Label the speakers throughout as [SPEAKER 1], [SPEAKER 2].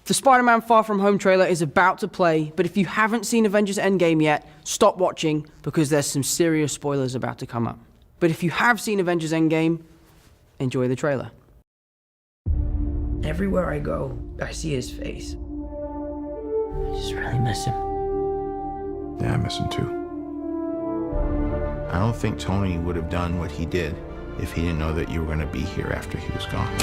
[SPEAKER 1] The Spider-Man Far From Home trailer is about to play, but if you haven't seen Avengers Endgame yet, stop watching because there's some serious spoilers about to come up. But if you have seen Avengers Endgame, enjoy the trailer. Everywhere I go, I see his face. I just really miss him.
[SPEAKER 2] Yeah, I miss him too. I don't think Tony would have done what he did if he didn't know that you were going to be here after he was gone.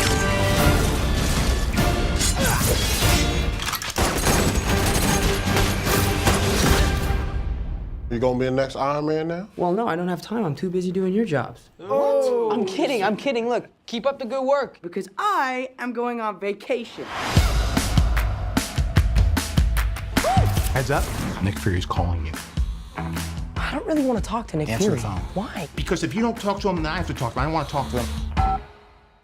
[SPEAKER 3] You gonna be the next Iron Man now?
[SPEAKER 1] Well, no, I don't have time. I'm too busy doing your jobs.
[SPEAKER 3] What?
[SPEAKER 1] I'm kidding. Look, keep up the good work. Because I am going on vacation.
[SPEAKER 2] Heads up, Nick Fury's calling you.
[SPEAKER 1] I don't really want to talk to Nick
[SPEAKER 2] Answer
[SPEAKER 1] Fury.
[SPEAKER 2] the phone.
[SPEAKER 1] Why?
[SPEAKER 2] Because if you don't talk to him, then I have to talk to him. I don't want to talk to him.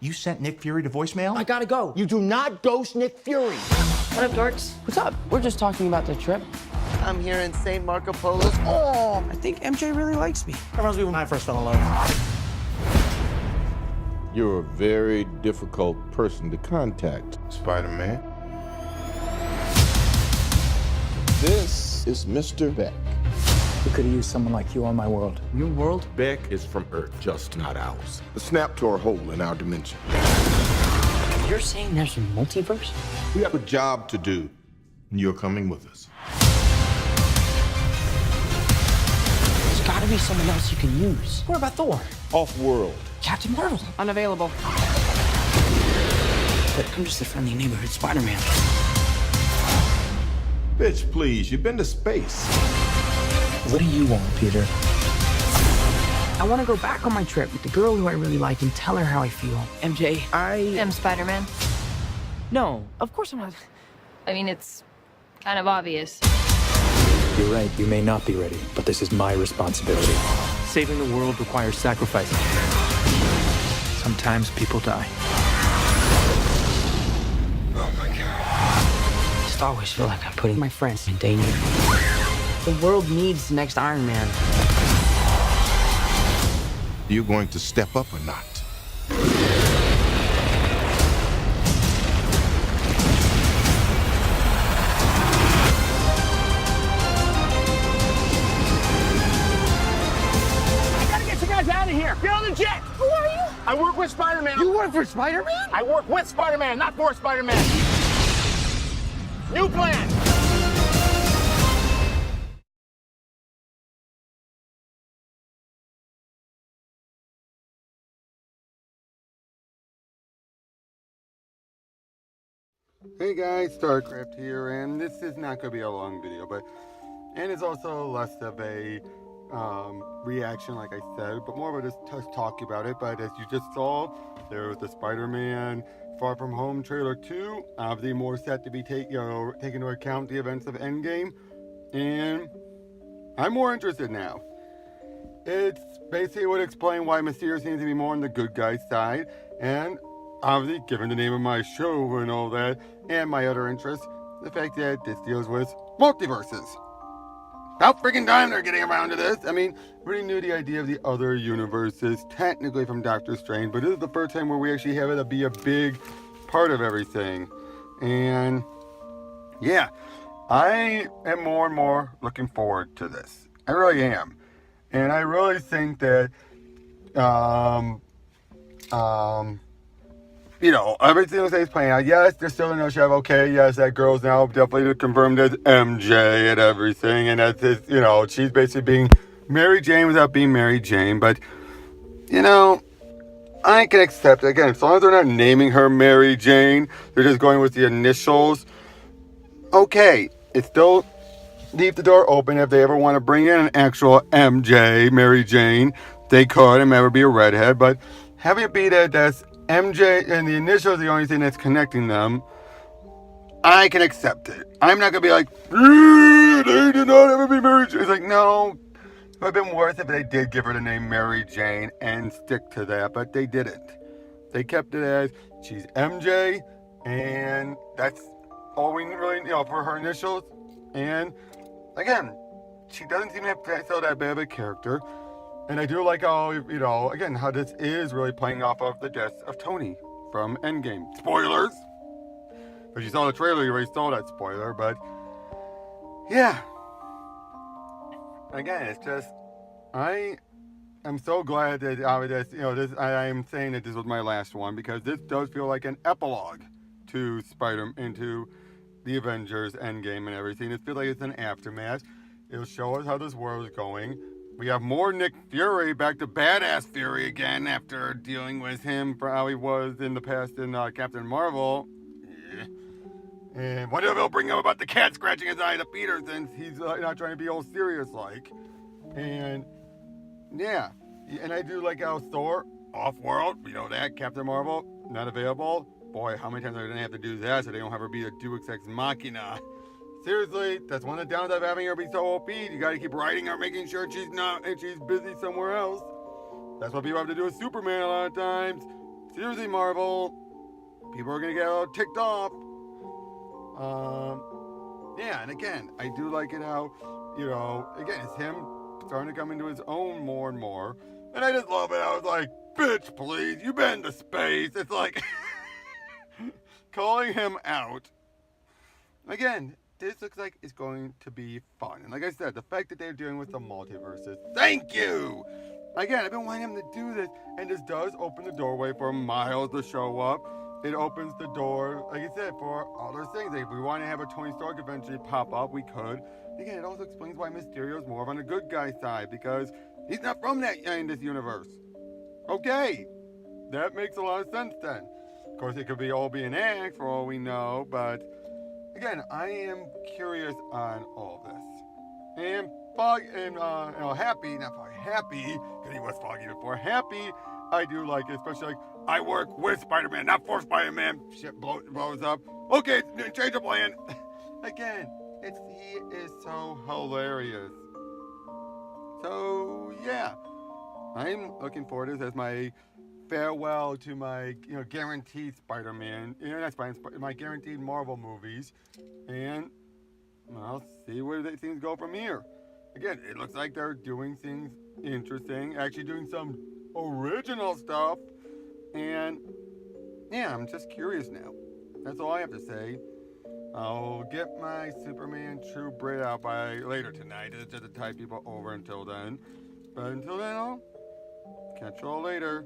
[SPEAKER 2] You sent Nick Fury to voicemail?
[SPEAKER 1] I gotta go.
[SPEAKER 3] You do not ghost Nick Fury.
[SPEAKER 4] What up, dorks?
[SPEAKER 1] What's up? We're just talking about the trip.
[SPEAKER 4] I'm here in St. Marco Polo's.
[SPEAKER 1] Oh, I think MJ really likes me.
[SPEAKER 5] That reminds me when I first fell in love.
[SPEAKER 3] You're a very difficult person to contact, Spider-Man. This is Mr. Beck.
[SPEAKER 5] We could have used someone like you on my world.
[SPEAKER 1] Your world?
[SPEAKER 3] Beck is from Earth, just not ours. The snap to our hole in our dimension.
[SPEAKER 1] You're saying there's a multiverse?
[SPEAKER 3] We have a job to do, and you're coming with us.
[SPEAKER 1] There's gotta be someone else you can use. What about Thor?
[SPEAKER 3] Off-world.
[SPEAKER 1] Captain Marvel? Unavailable. But I'm just a friendly neighborhood Spider-Man.
[SPEAKER 3] Bitch, please, you've been to space.
[SPEAKER 5] What do you want, Peter?
[SPEAKER 1] I want to go back on my trip with the girl who I really like and tell her how I feel. MJ, I
[SPEAKER 6] am Spider-Man.
[SPEAKER 1] No, of course I'm not.
[SPEAKER 6] I mean, it's kind of obvious.
[SPEAKER 5] You're right, you may not be ready, but this is my responsibility. Saving the world requires sacrifice. Sometimes people die.
[SPEAKER 3] Oh my God.
[SPEAKER 1] I just always feel like I'm putting my friends in danger. The world needs the next Iron Man.
[SPEAKER 3] Are you going to step up or not?
[SPEAKER 7] Out of here! Get on the jet!
[SPEAKER 6] Who are you?
[SPEAKER 7] I work with Spider-Man.
[SPEAKER 1] You work for Spider-Man?
[SPEAKER 7] I work with Spider-Man, not for Spider-Man. New plan!
[SPEAKER 8] Hey guys, StarCraft here, and this is not going to be a long video, and it's also less of a reaction, like I said, but more of just talking about it. But as you just saw, there was the Spider-Man Far From Home trailer 2, obviously more set to be taking into account the events of Endgame, and I'm more interested now. It's basically would explain why Mysterio seems to be more on the good guy's side, and obviously, given the name of my show and all that, and my other interests, the fact that this deals with multiverses. About freaking time they're getting around to this. I mean, we already knew the idea of the other universes, technically from Doctor Strange, but this is the first time where we actually have it to be a big part of everything. And yeah, I am more and more looking forward to this. I really am. And I really think that, everything was playing out. Yes, they're still in no show. Okay, yes, that girl's now definitely confirmed as MJ and everything. And that's his, she's basically being Mary Jane without being Mary Jane. But, I can accept it. Again, as long as they're not naming her Mary Jane, they're just going with the initials. Okay, it still leave the door open if they ever want to bring in an actual MJ, Mary Jane. They could, and never be a redhead. But having it be that's MJ and the initials are the only thing that's connecting them, I can accept it. I'm not going to be like, they did not ever be Mary Jane. It's like, no. It would have been worse if they did give her the name Mary Jane and stick to that, but they didn't. They kept it as, she's MJ, and that's all we really, for her initials. And, again, she doesn't seem to have so that bad of a character. And I do like how, again, how this is really playing off of the death of Tony from Endgame. Spoilers! If you saw the trailer, you already saw that spoiler, but yeah. Again, it's just, I am so glad that out of this, I am saying that this was my last one, because this does feel like an epilogue to into the Avengers Endgame and everything. It feels like it's an aftermath. It'll show us how this world is going. We have more Nick Fury, back to badass Fury again after dealing with him for how he was in the past in Captain Marvel. Yeah. And what if they'll bring up about the cat scratching his eye to Peter, since he's not trying to be all serious like. And yeah, and I do like how Thor, off-world, we know that. Captain Marvel, not available. Boy, how many times are they going to have to do that so they don't have her be a Deus Ex Machina? Seriously, that's one of the downsides of having her be so OP. You got to keep writing her, making sure she's busy somewhere else. That's what people have to do with Superman a lot of times. Seriously, Marvel, people are going to get all ticked off. Yeah, and again, I do like it how, again, it's him starting to come into his own more and more. And I just love it. I was like, bitch, please, you've been to space. It's like, calling him out. Again, this looks like it's going to be fun. And like I said, the fact that they're dealing with the multiverses, thank you! Again, I've been wanting him to do this, and this does open the doorway for Miles to show up. It opens the door, like I said, for all those things. Like if we want to have a Tony Stark eventually pop up, we could. Again, it also explains why Mysterio is more on the good guy side, because he's not from in this universe. Okay, that makes a lot of sense then. Of course, it could be all be an act for all we know, but again, I am curious on all this. And happy, not foggy, happy, because he was foggy before. Happy, I do like it, especially like, I work with Spider-Man, not for Spider-Man. Shit blows up. Okay, change the plan. Again, he is so hilarious. So, yeah. I'm looking forward to this as my farewell to my, guaranteed Spider-Man, not Spider-Man, my guaranteed Marvel movies. And I'll see where things go from here. Again, it looks like they're doing things interesting, actually doing some original stuff. And yeah, I'm just curious now. That's all I have to say. I'll get my Superman True Brit out by later tonight, just to tide people over until then. But until then, I'll catch you all later.